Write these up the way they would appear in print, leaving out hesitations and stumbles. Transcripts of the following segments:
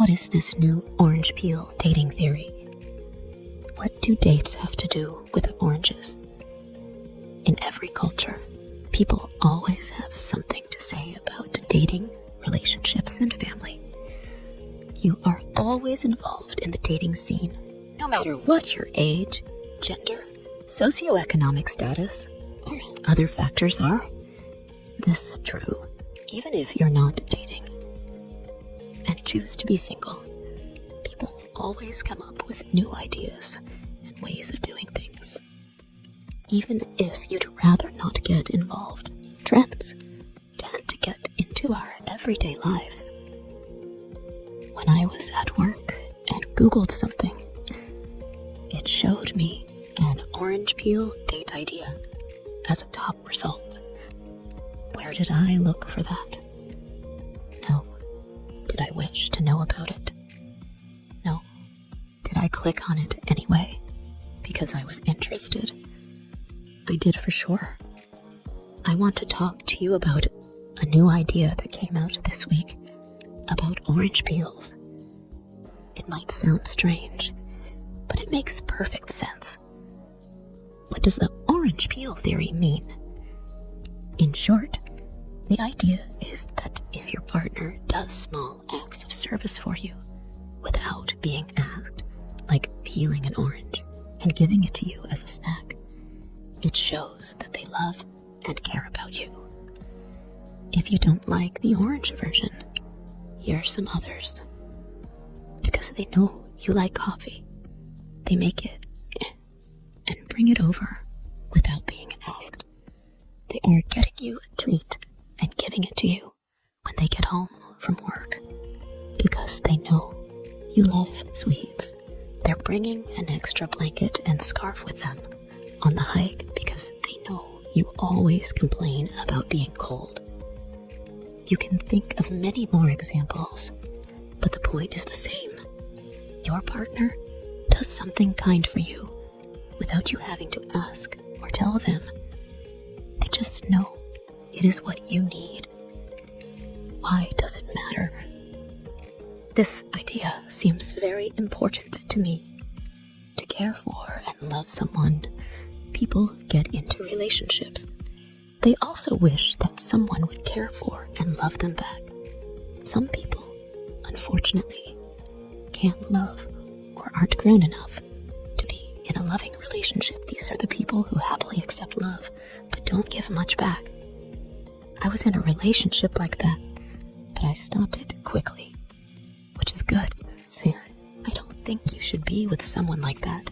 What is this new orange peel dating theory? What do dates have to do with oranges? In every culture, people always have something to say about dating, relationships, and family. You are always involved in the dating scene, no matter what your age, gender, socioeconomic status, or other factors are. This is true even if you're not dating and choose to be single. People always come up with new ideas and ways of doing things. Even if you'd rather not get involved, trends tend to get into our everyday lives. When I was at work and Googled something, it showed me an orange peel date idea as a top result. Where did I look for that? No. Did I wish to know about it? No. Did I click on it anyway because I was interested? I did for sure. I want to talk to you about a new idea that came out this week about orange peels. It might sound strange, but it makes perfect sense. What does the orange peel theory mean? In short, the idea is that if your partner does small acts of service for you without being asked, like peeling an orange and giving it to you as a snack, it shows that they love and care about you. If you don't like the orange version, here are some others. Because they know you like coffee, they make it and bring it over without being asked. They are getting you a treat and giving it to you when they get home from work. Because they know you love sweets, they're bringing an extra blanket and scarf with them on the hike because they know you always complain about being cold. You can think of many more examples, but the point is the same. Your partner does something kind for you without you having to ask or tell them. They just know it is what you need. Why does it matter? This idea seems very important to me. To care for and love someone, people get into relationships. They also wish that someone would care for and love them back. Some people, unfortunately, can't love or aren't grown enough to be in a loving relationship. These are the people who happily accept love but don't give much back. I was in a relationship like that, but I stopped it quickly, which is good. See, I don't think you should be with someone like that,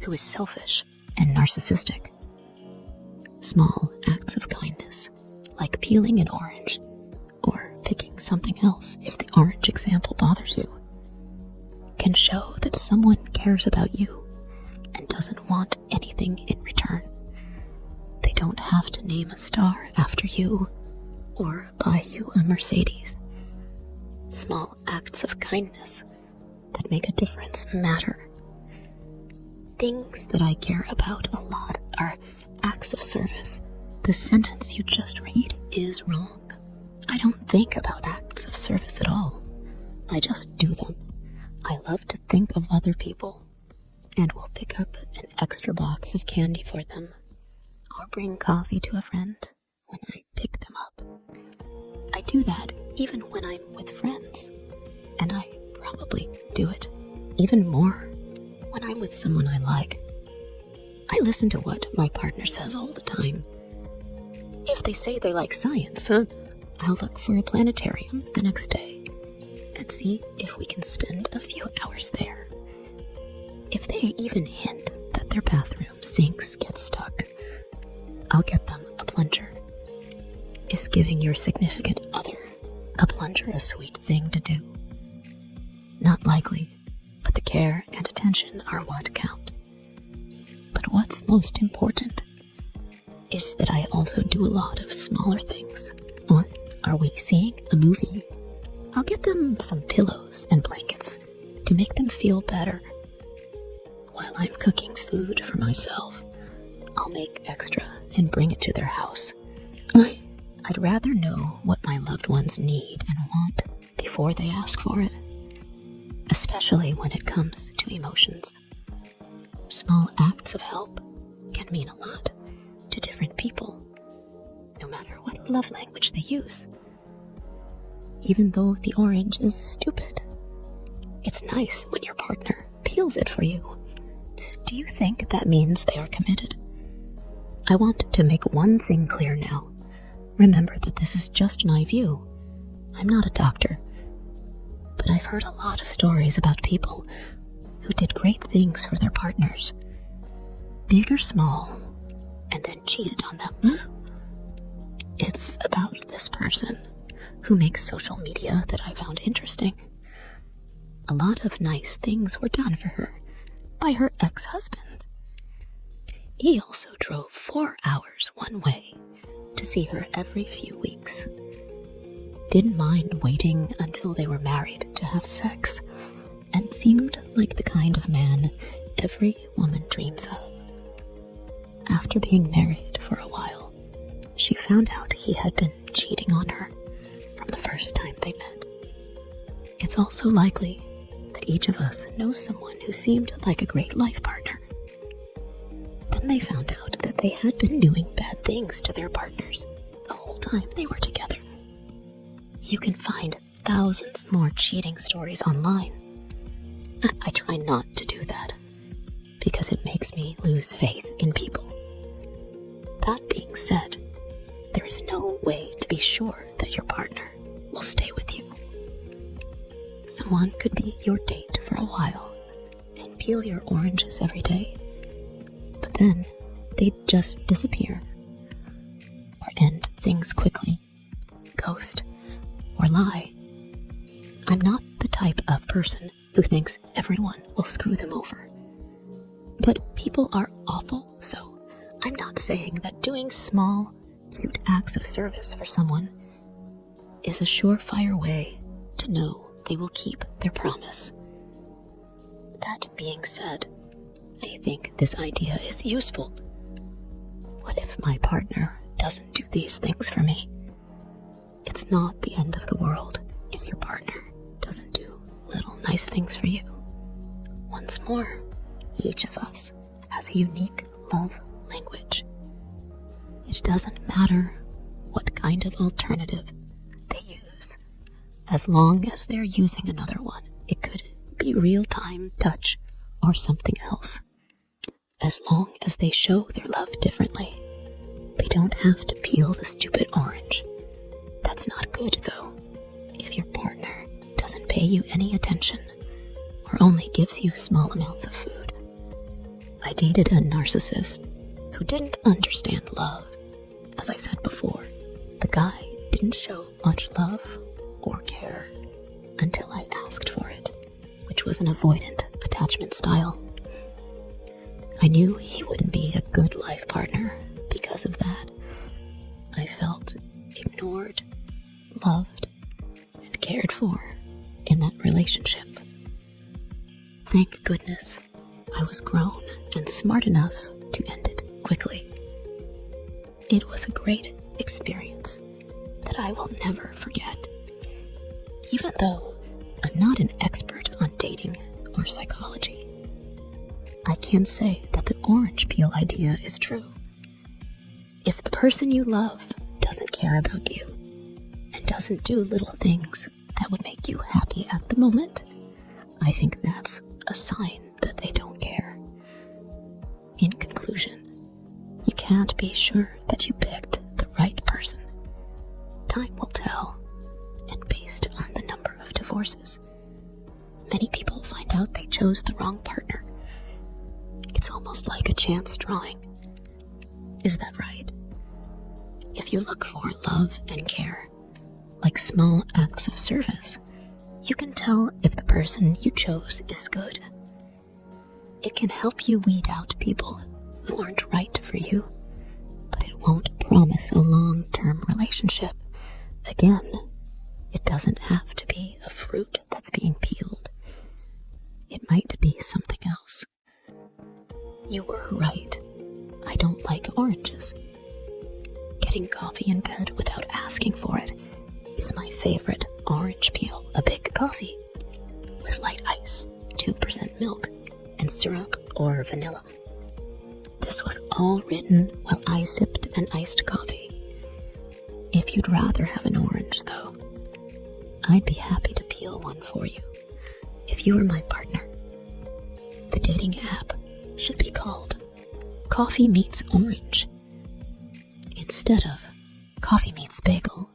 who is selfish and narcissistic. Small acts of kindness, like peeling an orange, or picking something else if the orange example bothers you, can show that someone cares about you and doesn't want anything in return. They don't have to name a star after you or buy you a Mercedes. Small acts of kindness that make a difference matter. Things that I care about a lot are acts of service. The sentence you just read is wrong. I don't think about acts of service at all. I just do them. I love to think of other people and will pick up an extra box of candy for them or bring coffee to a friend when I pick them up. I do that even when I'm with friends, and I probably do it even more when I'm with someone I like. I listen to what my partner says all the time. If they say they like science, I'll look for a planetarium the next day and see if we can spend a few hours there. If they even hint that their bathroom sinks get stuck, I'll get them a plunger. Is giving your significant other a plunger a sweet thing to do? Not likely, but the care and attention are what count. But what's most important is that I also do a lot of smaller things. Or are we seeing a movie? I'll get them some pillows and blankets to make them feel better. While I'm cooking food for myself, I'll make extra and bring it to their house. I'd rather know what my loved ones need and want before they ask for it. especially when it comes to emotions. Small acts of help can mean a lot to different people, no matter what love language they use. Even though the orange is stupid, it's nice when your partner peels it for you. Do you think that means they are committed? I want to make one thing clear now. Remember that this is just my view. I'm not a doctor, but I've heard a lot of stories about people who did great things for their partners, big or small, and then cheated on them. It's about this person who makes social media that I found interesting. A lot of nice things were done for her by her ex-husband. He also drove 4 hours one way to see her every few weeks. Didn't mind waiting until they were married to have sex, and seemed like the kind of man every woman dreams of. After being married for a while, she found out he had been cheating on her from the first time they met. It's also likely that each of us knows someone who seemed like a great life partner. Then they found out that they had been doing bad things to their partners the whole time they were together. You can find thousands more cheating stories online. I try not to do that because it makes me lose faith in people. That being said, there is no way to be sure that your partner will stay with you. Someone could be your date for a while and peel your oranges every day, but then they'd just disappear or end things quickly, ghost, or lie. I'm not the type of person who thinks everyone will screw them over. But people are awful, so I'm not saying that doing small, cute acts of service for someone is a surefire way to know they will keep their promise. That being said, I think this idea is useful. What if my partner doesn't do these things for me? It's not the end of the world if your partner doesn't do little nice things for you. Once more, each of us has a unique love language. It doesn't matter what kind of alternative they use, as long as they're using another one. It could be real-time touch or something else. As long as they show their love differently, they don't have to peel the stupid orange. That's not good, though, if your partner doesn't pay you any attention or only gives you small amounts of food. I dated a narcissist who didn't understand love. As I said before, the guy didn't show much love or care until I asked for it, which was an avoidant attachment style. I knew he wouldn't be a good life partner because of that. I felt ignored, loved, and cared for in that relationship. Thank goodness I was grown and smart enough to end it quickly. It was a great experience that I will never forget. Even though I'm not an expert on dating or psychology, I can say that the orange peel idea is true. If the person you love doesn't care about you and doesn't do little things that would make you happy at the moment, I think that's a sign that they don't care. In conclusion, you can't be sure that you picked the right person. Time will tell, and based on the number of divorces, many people find out they chose the wrong partner. It's almost like a chance drawing. Is that right? If you look for love and care, like small acts of service, you can tell if the person you chose is good. It can help you weed out people who aren't right for you, but it won't promise a long-term relationship. Again, it doesn't have to be a fruit that's being peeled. It might be something else. You were right. I don't like oranges. Getting coffee in bed without asking for it is my favorite orange peel. A big coffee with with light ice, 2% milk, and syrup or vanilla. This was all written while I sipped an iced coffee. If you'd rather have an orange, though, I'd be happy to peel one for you if you were my partner. The dating app should be called Coffee Meets Orange instead of Coffee Meets Bagel.